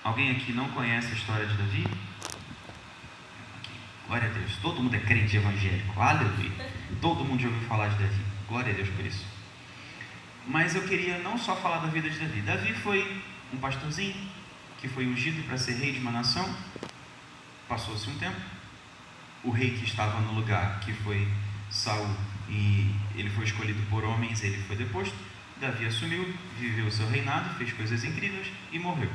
Alguém aqui não conhece a história de Davi? Glória a Deus. Todo mundo é crente evangélico. Aleluia. Todo mundo já ouviu falar de Davi. Glória a Deus por isso. Mas eu queria não só falar da vida de Davi. Davi foi um pastorzinho que foi ungido para ser rei de uma nação. Passou-se um tempo. O rei que estava no lugar, que foi Saul, e ele foi escolhido por homens, ele foi deposto. Davi assumiu, viveu o seu reinado, fez coisas incríveis e morreu.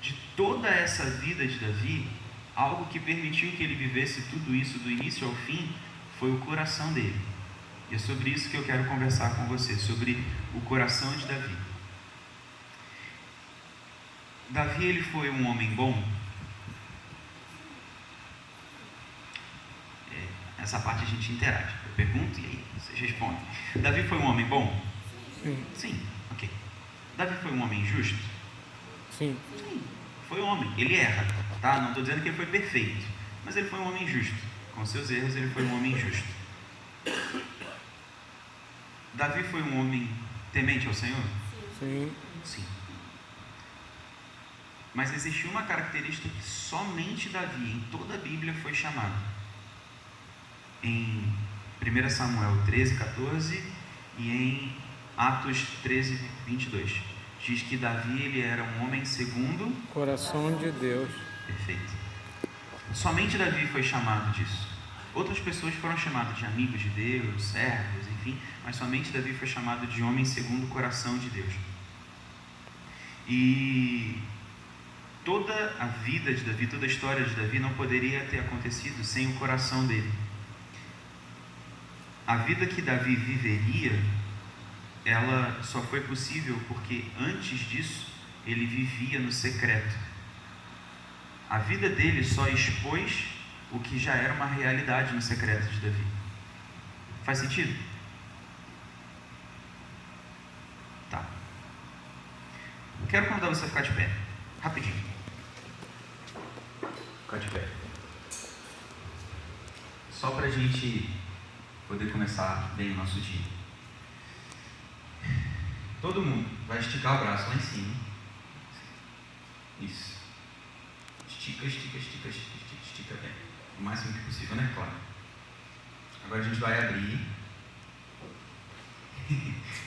De toda essa vida de Davi, algo que permitiu que ele vivesse tudo isso do início ao fim foi o coração dele. E é sobre isso que eu quero conversar com você, sobre o coração de Davi. Davi, ele foi um homem bom? Essa parte a gente interage. Eu pergunto e aí vocês respondem. Davi foi um homem bom? Sim. Sim, ok. Davi foi um homem justo? Sim. Sim, foi um homem. Ele erra, tá? Não estou dizendo que ele foi perfeito, mas ele foi um homem justo. Com seus erros, ele foi um homem justo. Davi foi um homem temente ao Senhor? Sim. Sim. Mas existiu uma característica que somente Davi, em toda a Bíblia, foi chamado. Em 1 Samuel 13, 14 e em Atos 13, 22. Diz que Davi, ele era um homem segundo Coração de Deus. Perfeito. Somente Davi foi chamado disso. Outras pessoas foram chamadas de amigos de Deus, servos, enfim, mas somente Davi foi chamado de homem segundo o coração de Deus. E toda a vida de Davi, toda a história de Davi não poderia ter acontecido sem o coração dele. A vida que Davi viveria, ela só foi possível porque antes disso ele vivia no secreto. A vida dele só expôs o que já era uma realidade no secreto de Davi. Faz sentido? Tá. Quero convidar você a ficar de pé. Rapidinho. Ficar de pé. Só para a gente poder começar bem o nosso dia. Todo mundo vai esticar o braço lá em cima. Isso. Estica, estica, estica, estica, estica, estica bem. O máximo que possível, né? Claro. Agora a gente vai abrir.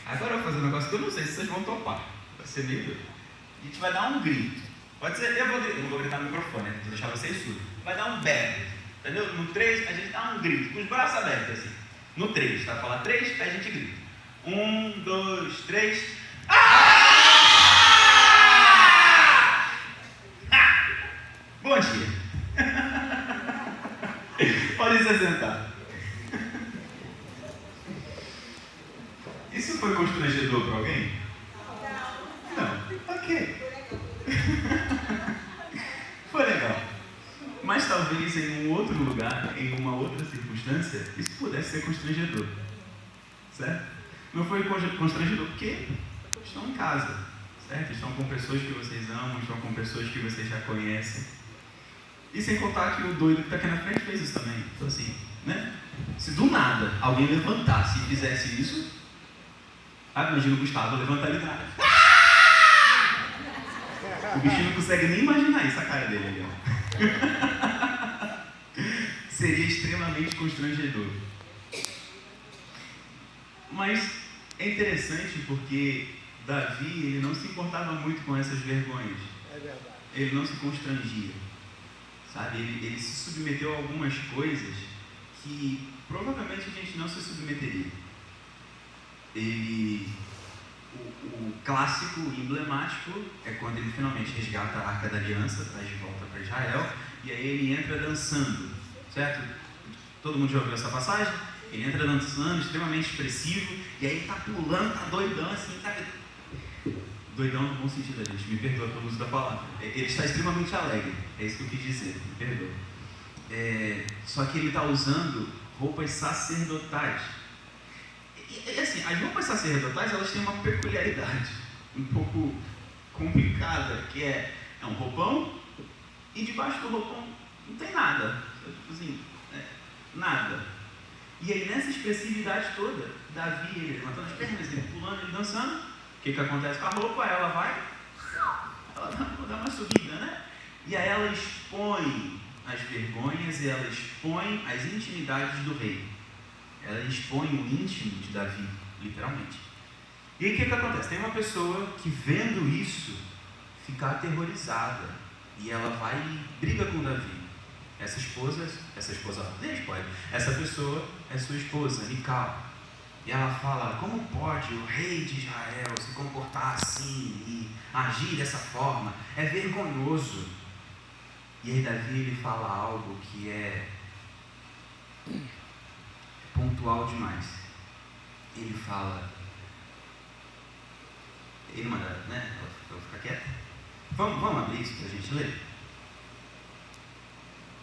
Agora eu vou fazer um negócio que eu não sei se vocês vão topar. Vai ser meio doido. A gente vai dar um grito. Pode ser, eu não vou gritar no microfone, vou deixar vocês surdos. Vai dar um berro. Entendeu? No 3, a gente dá um grito, com os braços abertos assim. No 3, tá? Falar 3, aí a gente grita. 1, 2, 3. Bom dia. Pode se sentar. Isso foi constrangedor para alguém? Não. Ok. Foi legal. Mas talvez em um outro lugar, em uma outra circunstância, isso pudesse ser constrangedor. Certo? Não foi constrangedor porque estão em casa, certo? Estão com pessoas que vocês amam, estão com pessoas que vocês já conhecem. E sem contar que o doido que está aqui na frente fez isso também. Então assim, né? Se do nada alguém levantasse e fizesse isso, imagina o Gustavo levantar e gritar. O bichinho não consegue nem imaginar isso, a cara dele ali, ó. Seria extremamente constrangedor. Mas é interessante porque Davi, ele não se importava muito com essas vergonhas. É verdade. Ele não se constrangia. Sabe? Ele se submeteu a algumas coisas que provavelmente a gente não se submeteria. O clássico emblemático é quando ele finalmente resgata a Arca da Aliança, traz de volta para Israel, e aí ele entra dançando, certo? Todo mundo já ouviu essa passagem? Ele entra dançando, extremamente expressivo, e aí ele tá pulando, tá doidão assim, tá... Doidão no bom sentido, gente, me perdoa pelo uso da palavra. Ele está extremamente alegre, é isso que eu quis dizer, me perdoa. Só que ele está usando roupas sacerdotais. E assim, as roupas sacerdotais, elas têm uma peculiaridade um pouco complicada, que é um roupão, e debaixo do roupão não tem nada, tipo assim, nada. E aí nessa expressividade toda, Davi, ele levantando as pernas, ele pulando, ele dançando, o que acontece com a roupa? Ela dá uma subida, E aí ela expõe as vergonhas e ela expõe as intimidades do rei. Ela expõe o íntimo de Davi, literalmente. E aí o que acontece? Tem uma pessoa que, vendo isso, fica aterrorizada. E ela vai e briga com Davi. Essa pessoa é sua esposa, Mical. E ela fala: como pode o rei de Israel se comportar assim e agir dessa forma? É vergonhoso. E aí Davi, ele fala algo que é pontual demais. Ele fala, ele manda, né? Eu vou ficar quieto. Vamos abrir isso para a gente ler?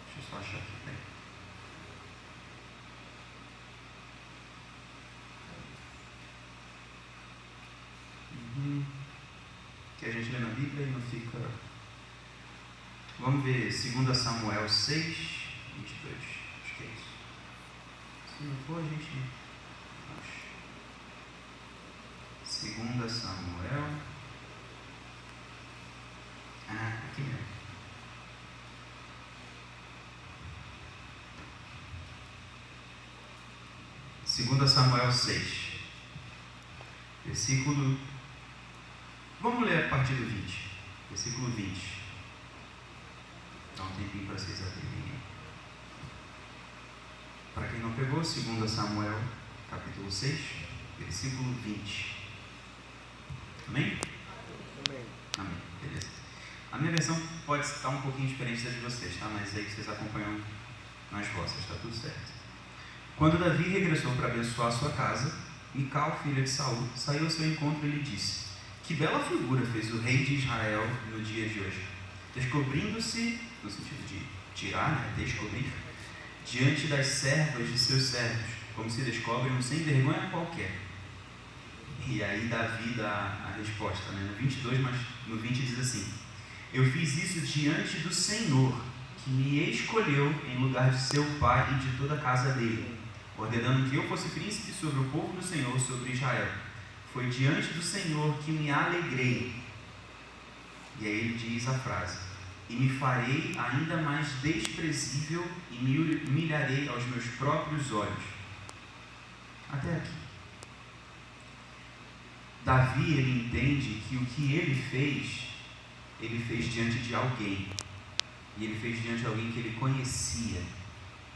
Deixa eu só achar aqui. Que a gente lê na Bíblia e não fica. Vamos ver 2 Samuel 6, 22. Acho que é isso. Se não for, a gente acha. 2 Samuel. Aqui mesmo. Segunda Samuel 6, versículo. Vamos ler a partir do 20, versículo 20. Dá um tempinho para vocês abrirem. Para quem não pegou, 2 Samuel, capítulo 6, versículo 20. Amém? Amém. Amém, beleza. A minha versão pode estar um pouquinho diferente da de vocês, tá? Mas aí vocês acompanham nas vossas, está tudo certo. Quando Davi regressou para abençoar sua casa, Mical, filha de Saul, saiu ao seu encontro e lhe disse: que bela figura fez o rei de Israel no dia de hoje, descobrindo-se, no sentido de tirar, né, descobrir, diante das servas de seus servos, como se descobre um sem vergonha qualquer. E aí Davi dá a resposta, né, no 22, mas no 20 diz assim: eu fiz isso diante do Senhor, que me escolheu em lugar de seu pai e de toda a casa dele, ordenando que eu fosse príncipe sobre o povo do Senhor, sobre Israel. Foi diante do Senhor que me alegrei. E aí ele diz a frase: e me farei ainda mais desprezível e me humilharei aos meus próprios olhos. Até aqui. Davi, ele entende que o que ele fez diante de alguém. E ele fez diante de alguém que ele conhecia.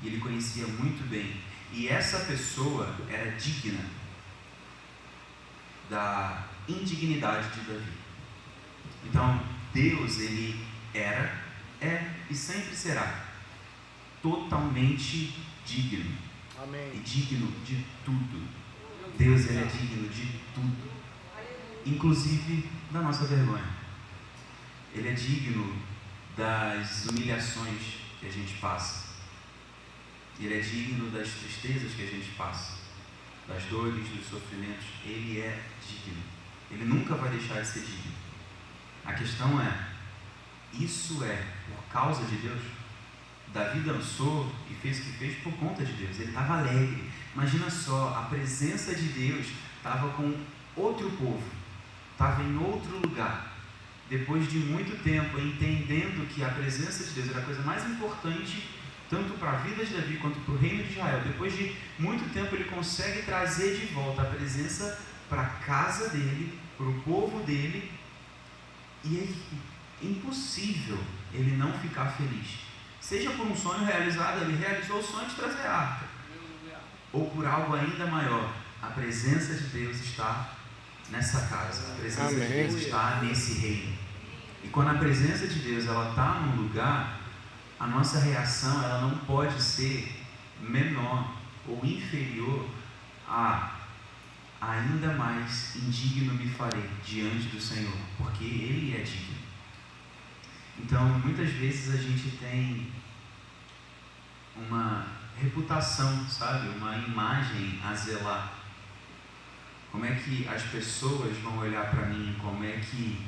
E ele conhecia muito bem. E essa pessoa era digna da indignidade de Davi. Então, Deus, ele era, é e sempre será totalmente digno. Amém. E digno de tudo. Deus, ele é digno de tudo, inclusive da nossa vergonha. Ele é digno das humilhações que a gente passa. Ele é digno das tristezas que a gente passa, das dores, dos sofrimentos. Ele é digno. Ele nunca vai deixar de ser digno. A questão é, isso é por causa de Deus? Davi dançou e fez o que fez por conta de Deus. Ele estava alegre. Imagina só, a presença de Deus estava com outro povo, estava em outro lugar. Depois de muito tempo, entendendo que a presença de Deus era a coisa mais importante, tanto para a vida de Davi quanto para o reino de Israel, depois de muito tempo ele consegue trazer de volta a presença para a casa dele, para o povo dele, e é impossível ele não ficar feliz. Seja por um sonho realizado, ele realizou o sonho de trazer a arca, ou por algo ainda maior, a presença de Deus está nessa casa, a presença de Deus está nesse reino. E quando a presença de Deus ela está num lugar, a nossa reação ela não pode ser menor ou inferior a ainda mais indigno me farei diante do Senhor, porque Ele é digno. Então, muitas vezes a gente tem uma reputação, sabe? Uma imagem a zelar. Como é que as pessoas vão olhar para mim? Como é que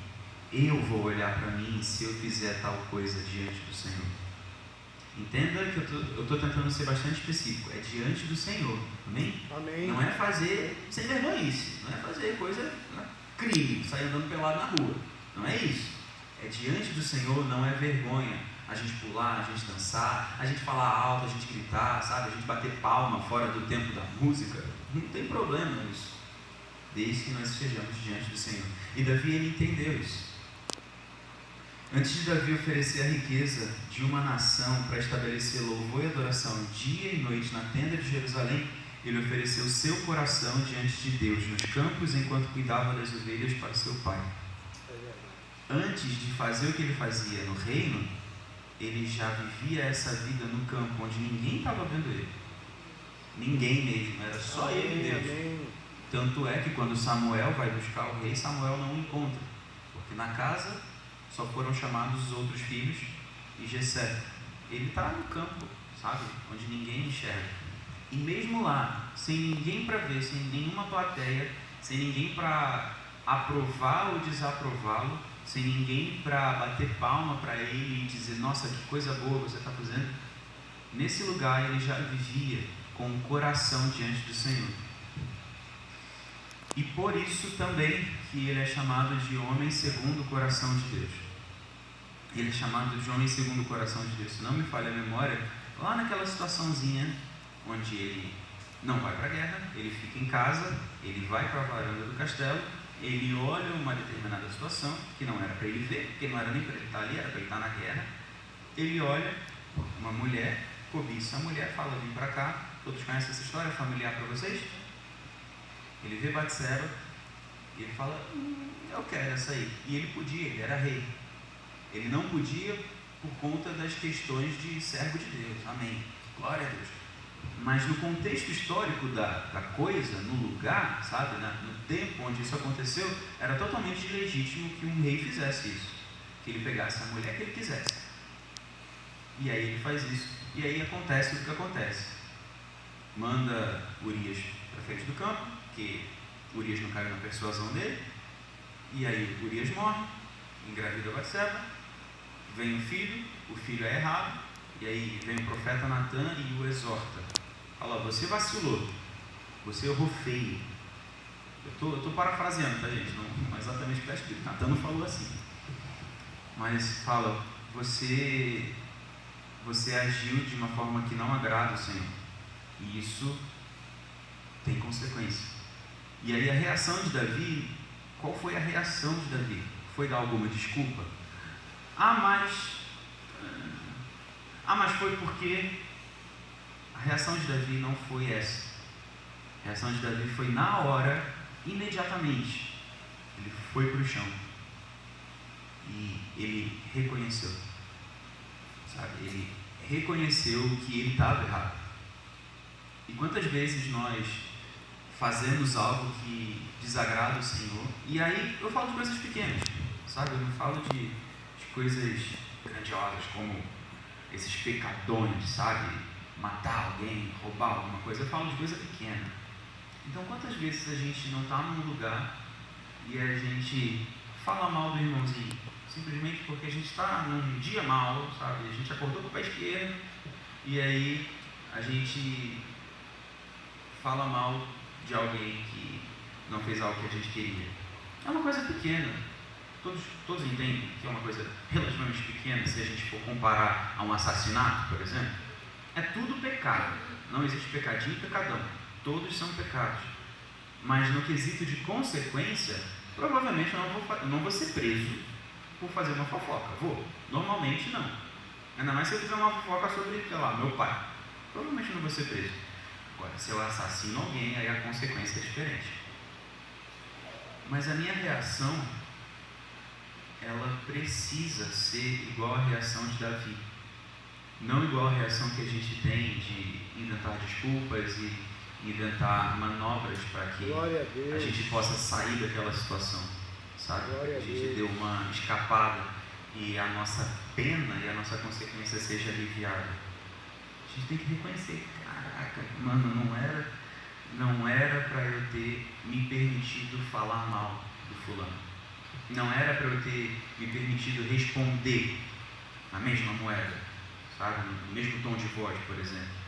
eu vou olhar para mim se eu fizer tal coisa diante do Senhor? Entenda que eu estou tentando ser bastante específico. É diante do Senhor. Amém? Amém. Não é fazer sem vergonhice. Não é fazer coisa, crime, sair andando pelado na rua. Não é isso. Diante do Senhor não é vergonha a gente pular, a gente dançar, a gente falar alto, a gente gritar, sabe? A gente bater palma fora do tempo da música. Não tem problema nisso, desde que nós estejamos diante do Senhor. E Davi, ele entendeu isso. Antes de Davi oferecer a riqueza de uma nação para estabelecer louvor e adoração dia e noite na tenda de Jerusalém, ele ofereceu seu coração diante de Deus nos campos enquanto cuidava das ovelhas para seu pai. Antes de fazer o que ele fazia no reino, ele já vivia essa vida no campo, onde ninguém estava vendo ele. Ninguém mesmo, era só ele e Deus. Tanto é que quando Samuel vai buscar o rei, Samuel não o encontra, porque na casa só foram chamados os outros filhos e Jessé. Ele está no campo, sabe? Onde ninguém enxerga. E mesmo lá, sem ninguém para ver, sem nenhuma plateia, sem ninguém para aprovar ou desaprová-lo, sem ninguém para bater palma para ele e dizer, nossa, que coisa boa você está fazendo, nesse lugar ele já vivia com o coração diante do Senhor. E por isso também que ele é chamado de homem segundo o coração de Deus. Ele é chamado de homem segundo o coração de Deus. Se não me falha a memória, lá naquela situaçãozinha onde ele não vai para a guerra, ele fica em casa, ele vai para a varanda do castelo, ele olha uma determinada situação, que não era para ele ver, porque não era nem para ele estar ali, era para ele estar na guerra. Ele olha uma mulher, cobiça a mulher, fala, vem para cá. Todos conhecem essa história, familiar para vocês? Ele vê Batseba e ele fala, eu quero essa aí. E ele podia, ele era rei. Ele não podia por conta das questões de servo de Deus. Amém. Glória a Deus. Mas no contexto histórico da coisa, no lugar, sabe, no tempo onde isso aconteceu, era totalmente legítimo que um rei fizesse isso. Que ele pegasse a mulher que ele quisesse. E aí ele faz isso. E aí acontece o que acontece. Manda Urias para frente do campo, que Urias não caiu na persuasão dele. E aí Urias morre, engravida Batseba, vem o filho é errado, e aí vem o profeta Natan e o exorta. Fala, você vacilou, você errou feio. Eu estou parafraseando, tá, gente? Não exatamente o que está escrito. Natan não falou assim. Mas fala, você agiu de uma forma que não agrada ao Senhor. E isso tem consequência. E aí a reação de Davi, qual foi a reação de Davi? Foi dar alguma desculpa? Mas foi porque a reação de Davi não foi essa. A reação de Davi foi na hora, imediatamente. Ele foi para o chão. E ele reconheceu. Sabe? Ele reconheceu que ele estava errado. E quantas vezes nós fazemos algo que desagrada o Senhor? E aí eu falo de coisas pequenas, sabe? Eu não falo de coisas grandiosas como esses pecadões, sabe? Matar alguém, roubar alguma coisa. Eu falo de coisa pequena. Então quantas vezes a gente não está num lugar e a gente fala mal do irmãozinho, simplesmente porque a gente está num dia mal, sabe? A gente acordou com o pé esquerdo e aí a gente fala mal de alguém que não fez algo que a gente queria. É uma coisa pequena. Todos entendem que é uma coisa relativamente pequena se a gente for comparar a um assassinato, por exemplo. É tudo pecado. Não existe pecadinho e pecadão. Todos são pecados. Mas no quesito de consequência, provavelmente eu não vou ser preso por fazer uma fofoca. Vou. Normalmente não. Ainda mais se eu fizer uma fofoca sobre, sei lá, meu pai. Provavelmente não vou ser preso. Agora, se eu assassino alguém, aí a consequência é diferente. Mas a minha reação, ela precisa ser igual à reação de Davi. Não igual à reação que a gente tem de inventar desculpas e inventar manobras para que a gente possa sair daquela situação, sabe? A gente deu uma escapada e a nossa pena e a nossa consequência seja aliviada. A gente tem que reconhecer, caraca, mano, não era para eu ter me permitido falar mal do fulano. Não era para eu ter me permitido responder a mesma moeda, sabe? No mesmo tom de voz, por exemplo.